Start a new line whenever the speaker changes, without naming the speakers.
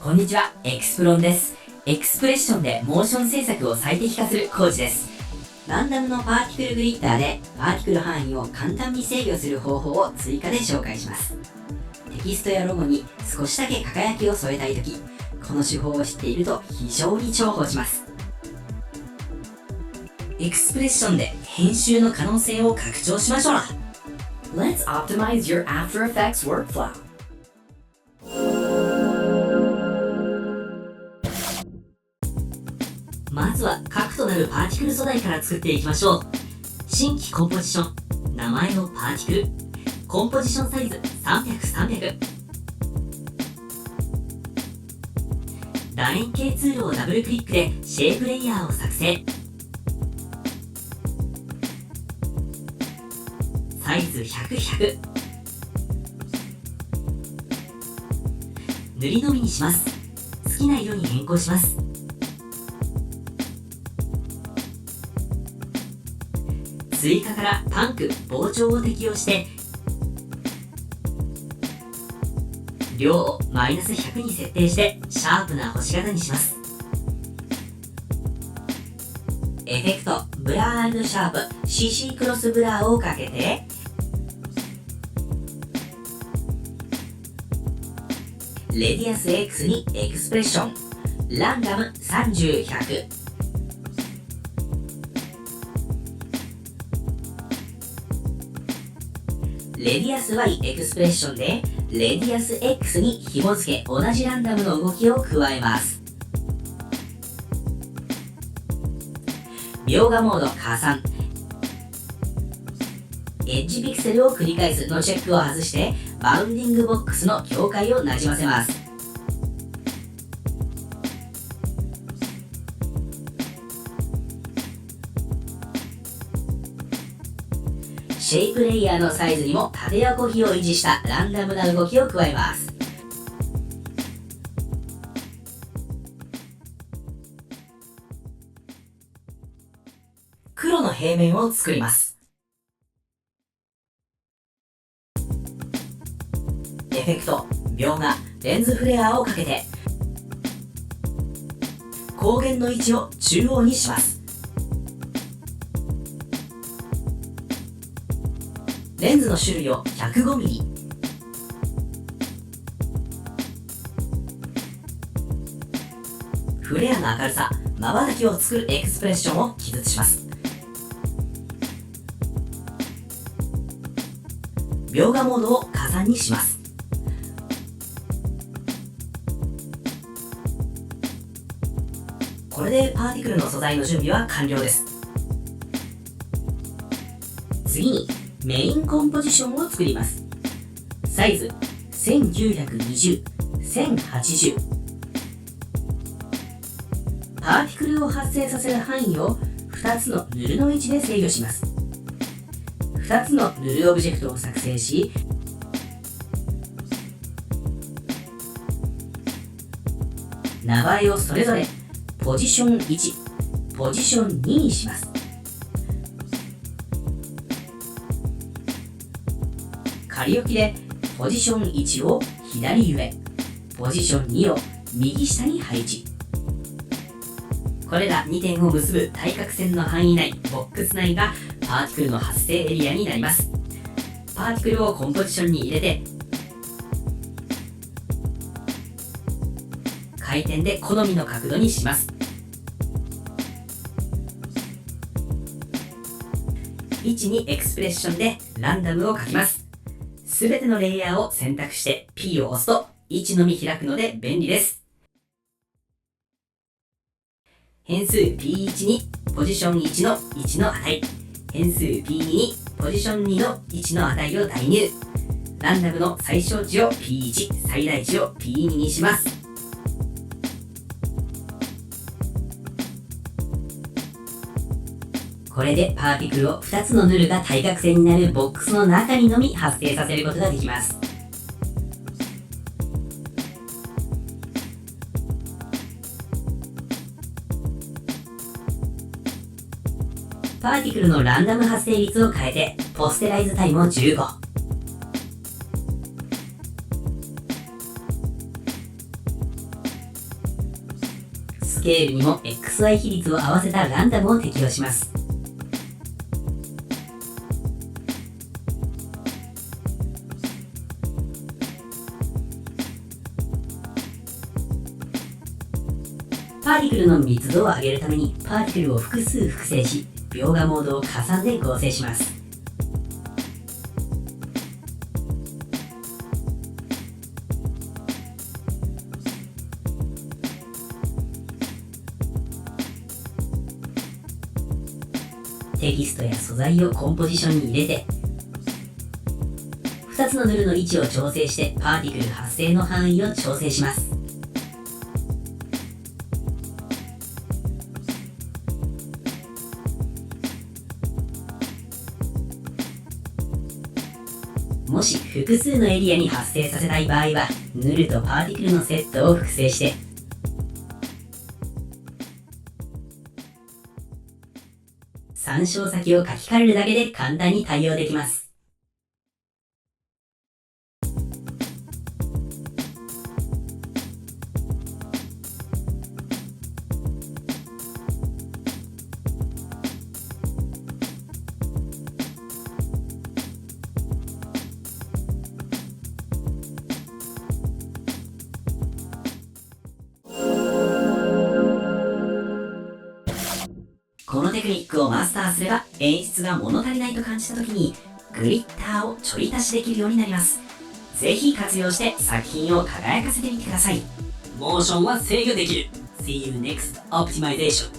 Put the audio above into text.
こんにちは、エクスプロンです。エクスプレッションでモーション制作を最適化するコーチです。ランダムのパーティクルグリッターでパーティクル範囲を簡単に制御する方法を追加で紹介します。テキストやロゴに少しだけ輝きを添えたいとき、この手法を知っていると非常に重宝します。エクスプレッションで編集の可能性を拡張しましょう。
Let's optimize your After Effects workflow.
まずは核となるパーティクル素材から作っていきましょう。新規コンポジション、名前のパーティクル、コンポジションサイズ300×300。楕円形ツールをダブルクリックでシェイプレイヤーを作成。サイズ100×100。塗りのみにします。好きな色に変更します。追加からパンク、膨張を適用して量をマイナス100に設定してシャープな星型にします。エフェクト、ブラー&シャープ CC クロスブラーをかけてレディアス X にエクスプレッション、ランダム30×100。レディアス Y エクスプレッションでレディアス X に紐付け同じランダムの動きを加えます。描画モード加算、エッジピクセルを繰り返すのチェックを外してバウンディングボックスの境界をなじませます。シェイプレイヤーのサイズにも縦横比を維持したランダムな動きを加えます。黒の平面を作ります。エフェクト、描画、レンズフレアをかけて光源の位置を中央にします。レンズの種類を 105mm。フレアの明るさ、瞬きを作るエクスプレッションを記述します。描画モードを加算にします。これでパーティクルの素材の準備は完了です。次にメインコンポジションを作ります。サイズ 1920×1080。パーティクルを発生させる範囲を2つのヌルの位置で制御します。2つのヌルオブジェクトを作成し、名前をそれぞれポジション1、ポジション2にします。仮置きでポジション1を左上、ポジション2を右下に配置。これら2点を結ぶ対角線の範囲内、ボックス内がパーティクルの発生エリアになります。パーティクルをコンポジションに入れて回転で好みの角度にします。位置にエクスプレッションでランダムを書きます。すべてのレイヤーを選択して P を押すと位置のみ開くので便利です。変数 P1 にポジション1の1の値、変数 P2 にポジション2の1の値を代入。ランダムの最小値を P1、最大値を P2 にします。これでパーティクルを2つのヌルが対角線になるボックスの中にのみ発生させることができます。パーティクルのランダム発生率を変えてポステライズタイムを15。スケールにも XY 比率を合わせたランダムを適用します。パーティクルの密度を上げるためにパーティクルを複数複製し、描画モードを加算で合成します。テキストや素材をコンポジションに入れて、2つのヌルの位置を調整してパーティクル発生の範囲を調整します。もし複数のエリアに発生させたい場合は、ヌルとパーティクルのセットを複製して、参照先を書き換えるだけで簡単に対応できます。このテクニックをマスターすれば、演出が物足りないと感じた時にグリッターをちょい足しできるようになります。ぜひ活用して作品を輝かせてみてください。モーションは制御できる。See you next optimization.